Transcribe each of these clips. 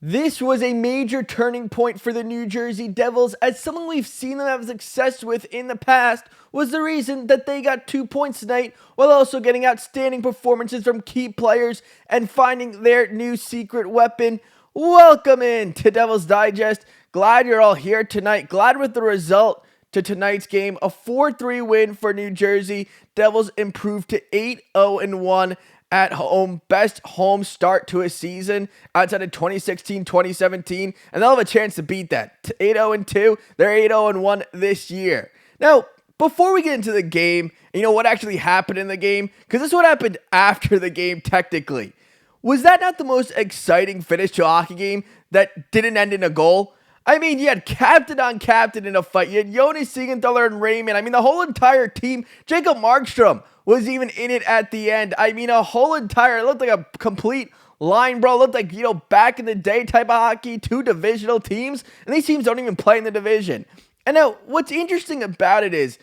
This was a major turning point for the New Jersey Devils, as someone we've seen them have success with in the past was the reason that they got 2 points tonight, while also getting outstanding performances from key players and finding their new secret weapon. Welcome in to Devils Digest. Glad you're all here tonight. Glad with the result to tonight's game. A 4-3 win for New Jersey. Devils improved to 8-0-1 at home. Best home start to a season outside of 2016-2017. And they'll have a chance to beat that. 8-0-2. They're 8-0-1 this year. Now, before we get into the game, what actually happened in the game, because this is what happened after the game technically. Was that not the most exciting finish to a hockey game that didn't end in a goal? I mean, you had captain on captain in a fight. You had Jonas, Siegenthaler, and Raymond. I mean, the whole entire team. Jacob Markstrom was even in it at the end. I mean, a whole entire, it looked like a complete line, bro. It looked like, back in the day type of hockey, 2 divisional teams, and these teams don't even play in the division. And now, what's interesting about it is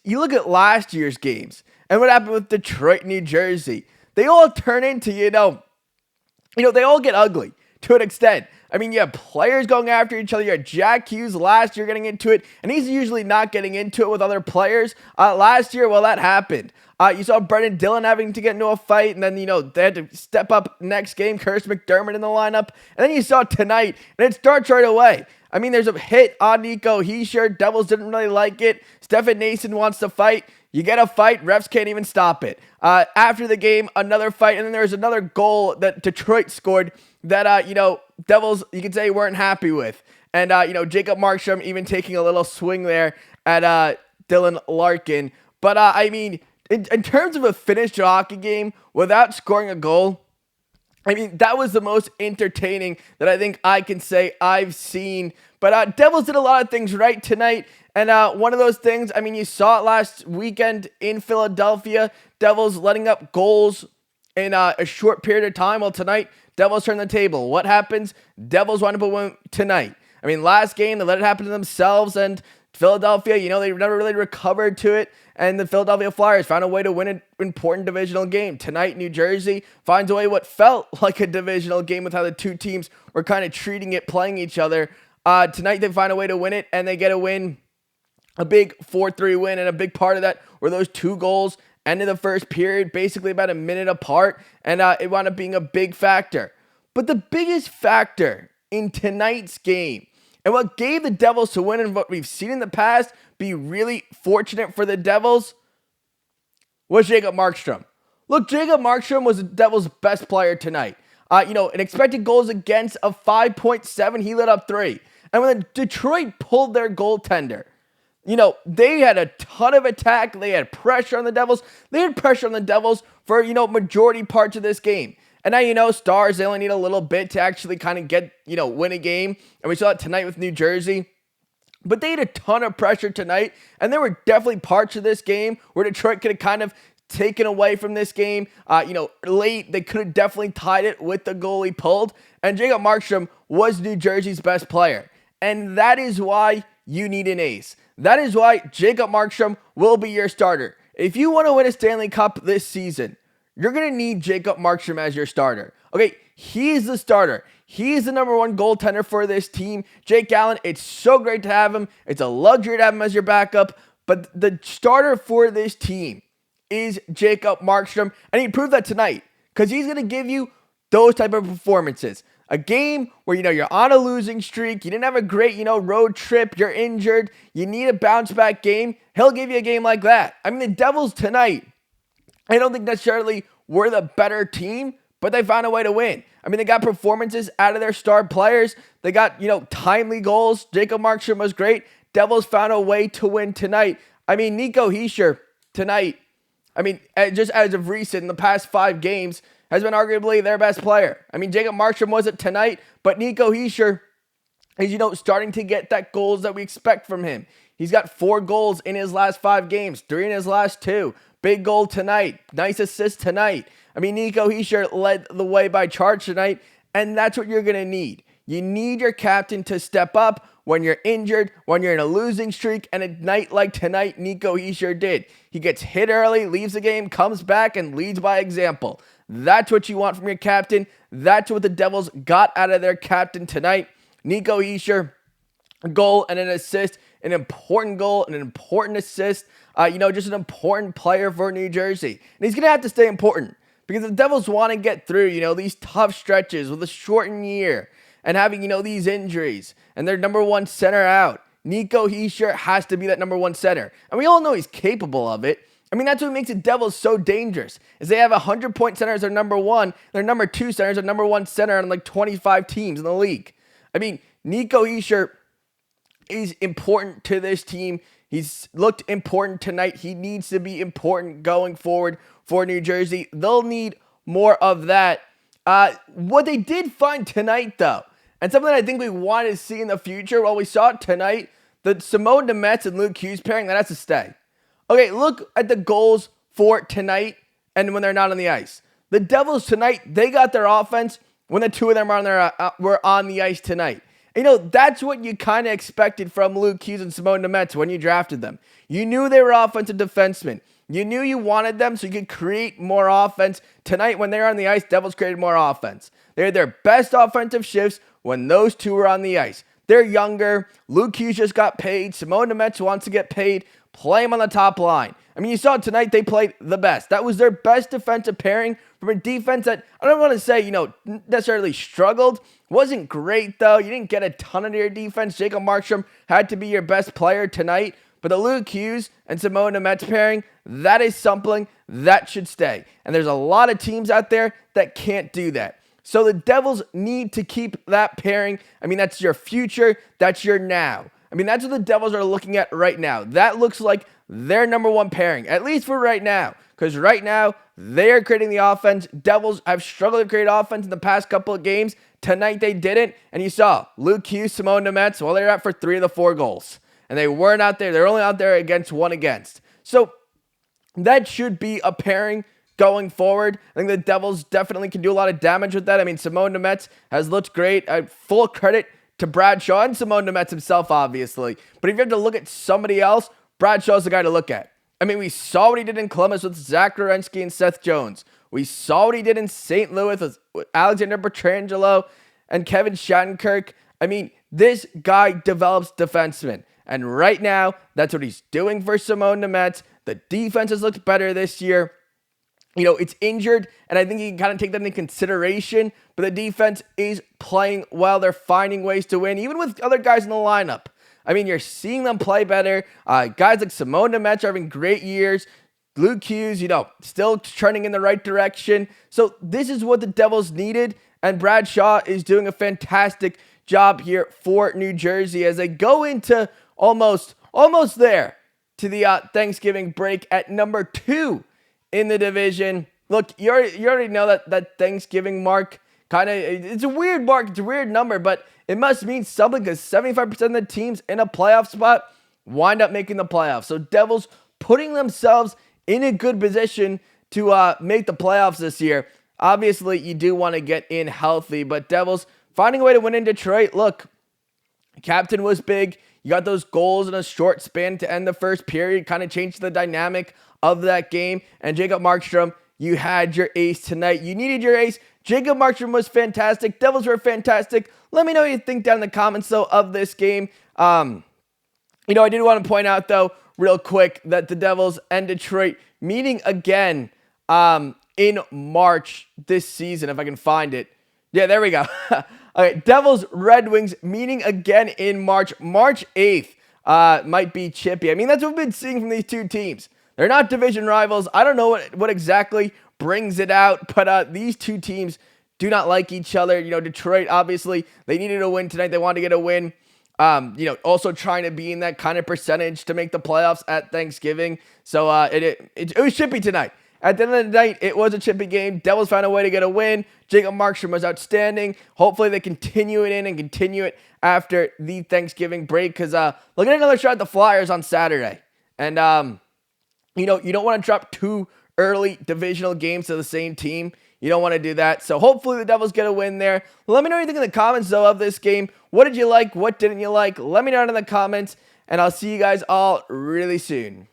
you look at last year's games, and what happened with Detroit, New Jersey. They all turn into, they all get ugly to an extent. I mean, you have players going after each other. You had Jack Hughes last year getting into it, and he's usually not getting into it with other players. Last year, well, that happened. You saw Brenden, Dillon having to get into a fight, and then, they had to step up next game, Kurtis, MacDermid in the lineup. And then you saw tonight, and it starts right away. I mean, there's a hit on Nico. Hischier, Devils didn't really like it. Stefan wants to fight. You get a fight, refs can't even stop it. After the game, another fight, and then there's another goal that Detroit scored that, Devils, you could say, weren't happy with. And, Jacob Markstrom even taking a little swing there at Dillon Larkin. But, I mean, in terms of a finished hockey game without scoring a goal, I mean, that was the most entertaining that I think I can say I've seen. But Devils did a lot of things right tonight. And one of those things, I mean, you saw it last weekend in Philadelphia. Devils letting up goals in a short period of time. Well, tonight, Devils turn the table. What happens? Devils wind up a win tonight. I mean, last game, they let it happen to themselves. And Philadelphia, they never really recovered to it. And the Philadelphia Flyers found a way to win an important divisional game. Tonight, New Jersey finds a way what felt like a divisional game with how the two teams were kind of treating it, playing each other. Tonight, they find a way to win it, and they get a win, a big 4-3 win. And a big part of that were those 2 goals, end of the first period, basically about a minute apart. And it wound up being a big factor. But the biggest factor in tonight's game, and what gave the Devils to win, and what we've seen in the past be really fortunate for the Devils, was Jacob Markstrom. Look, Jacob Markstrom was the Devils' best player tonight. An expected goals against of 5.7, he lit up 3. And when Detroit pulled their goaltender, they had a ton of attack. They had pressure on the Devils. They had pressure on the Devils for, majority parts of this game. And now, Stars, they only need a little bit to actually kind of get, win a game. And we saw it tonight with New Jersey. But they had a ton of pressure tonight. And there were definitely parts of this game where Detroit could have kind of taken away from this game. Late, they could have definitely tied it with the goal he pulled. And Jacob Markstrom was New Jersey's best player. And that is why you need an ace. That is why Jacob Markstrom will be your starter. If you want to win a Stanley Cup this season, you're going to need Jacob Markstrom as your starter. Okay, he is the starter. He is the number 1 goaltender for this team. Jake Allen, it's so great to have him. It's a luxury to have him as your backup. But the starter for this team is Jacob Markstrom. And he proved that tonight, because he's going to give you those type of performances. A game where, you're on a losing streak. You didn't have a great, road trip. You're injured. You need a bounce back game. He'll give you a game like that. I mean, the Devils tonight, I don't think necessarily were the better team, but they found a way to win. I mean, they got performances out of their star players. They got, timely goals. Jacob Markstrom was great. Devils found a way to win tonight. I mean, Nico Hischier tonight, just as of recent, in the past 5 games, has been arguably their best player. I mean, Jacob Markstrom wasn't tonight, but Nico Hischier is, starting to get that goals that we expect from him. He's got 4 goals in his last 5 games, 3 in his last 2. Big goal tonight. Nice assist tonight. I mean, Nico Hischier led the way by charge tonight, and that's what you're going to need. You need your captain to step up when you're injured, when you're in a losing streak, and a night like tonight, Nico Hischier did. He gets hit early, leaves the game, comes back, and leads by example. That's what you want from your captain. That's what the Devils got out of their captain tonight. Nico Hischier, a goal and an assist, an important goal and an important assist. Just an important player for New Jersey. And he's going to have to stay important because the Devils want to get through, these tough stretches with a shortened year and having, these injuries and their number one center out. Nico Hischier has to be that number one center. And we all know he's capable of it. I mean, that's what makes the Devils so dangerous, is they have 100-point center as their number one. Their number two center is their number one center on like 25 teams in the league. I mean, Nico Hischier is important to this team. He's looked important tonight. He needs to be important going forward for New Jersey. They'll need more of that. What they did find tonight, though, and something I think we want to see in the future, well, we saw it tonight, the Nemec and Luke Hughes pairing, that has to stay. Okay, look at the goals for tonight and when they're not on the ice. The Devils tonight, they got their offense when the two of them were on the ice tonight. That's what you kind of expected from Luke Hughes and Nemec when you drafted them. You knew they were offensive defensemen. You knew you wanted them so you could create more offense. Tonight, when they were on the ice, Devils created more offense. They had their best offensive shifts when those two were on the ice. They're younger. Luke Hughes just got paid. Nemec wants to get paid. Play him on the top line. I mean, you saw tonight they played the best. That was their best defensive pairing from a defense that, I don't want to say, necessarily struggled. Wasn't great, though. You didn't get a ton of your defense. Jacob Markstrom had to be your best player tonight. But the Luke Hughes and Nemec pairing, that is something that should stay. And there's a lot of teams out there that can't do that. So the Devils need to keep that pairing. I mean, that's your future. That's your now. I mean, that's what the Devils are looking at right now. That looks like their number one pairing, at least for right now. Because right now, they're creating the offense. Devils have struggled to create offense in the past couple of games. Tonight, they didn't. And you saw Luke Hughes, Nemec, well, they're out for 3 of the 4 goals. And they weren't out there. They're only out there against 1 against. So that should be a pairing going forward. I think the Devils definitely can do a lot of damage with that. I mean, Nemec has looked great. Full credit to Bradshaw and Nemec himself, obviously. But if you have to look at somebody else, Bradshaw's the guy to look at. I mean, we saw what he did in Columbus with Zach Werenski and Seth Jones. We saw what he did in St. Louis with Alexander Pietrangelo and Kevin Shattenkirk. I mean, this guy develops defensemen. And right now, that's what he's doing for Nemec. The defense has looked better this year. It's injured, and I think you can kind of take that into consideration, but the defense is playing well. They're finding ways to win, even with other guys in the lineup. I mean, you're seeing them play better. Guys like Nemec are having great years. Luke Hughes, still trending in the right direction. So this is what the Devils needed, and Bradshaw is doing a fantastic job here for New Jersey as they go into almost there to the Thanksgiving break at number 2 in the division. Look, you already know that Thanksgiving mark it's a weird mark, it's a weird number, but it must mean something because 75% of the teams in a playoff spot wind up making the playoffs. So Devils putting themselves in a good position to make the playoffs this year. Obviously, you do want to get in healthy, but Devils finding a way to win in Detroit. Look, captain was big. You got those goals in a short span to end the first period, kind of changed the dynamic of that game. And Jacob Markstrom, you had your ace tonight. You needed your ace. Jacob Markstrom was fantastic. Devils were fantastic. Let me know what you think down in the comments, though, of this game. I did want to point out, though, real quick, that the Devils and Detroit meeting again in March this season, if I can find it. Yeah, there we go. Okay, Devils, Red Wings meeting again in March. March 8th might be chippy. I mean, that's what we've been seeing from these two teams. They're not division rivals. I don't know what exactly brings it out, but these two teams do not like each other. Detroit, obviously, they needed a win tonight. They wanted to get a win. Also trying to be in that kind of percentage to make the playoffs at Thanksgiving. So it was chippy tonight. At the end of the night, it was a chippy game. Devils found a way to get a win. Jacob Markstrom was outstanding. Hopefully they continue it in and continue it after the Thanksgiving break. Because look at another shot at the Flyers on Saturday. And, you don't want to drop 2 early divisional games to the same team. You don't want to do that. So hopefully the Devils get a win there. Let me know what you think in the comments, though, of this game. What did you like? What didn't you like? Let me know in the comments. And I'll see you guys all really soon.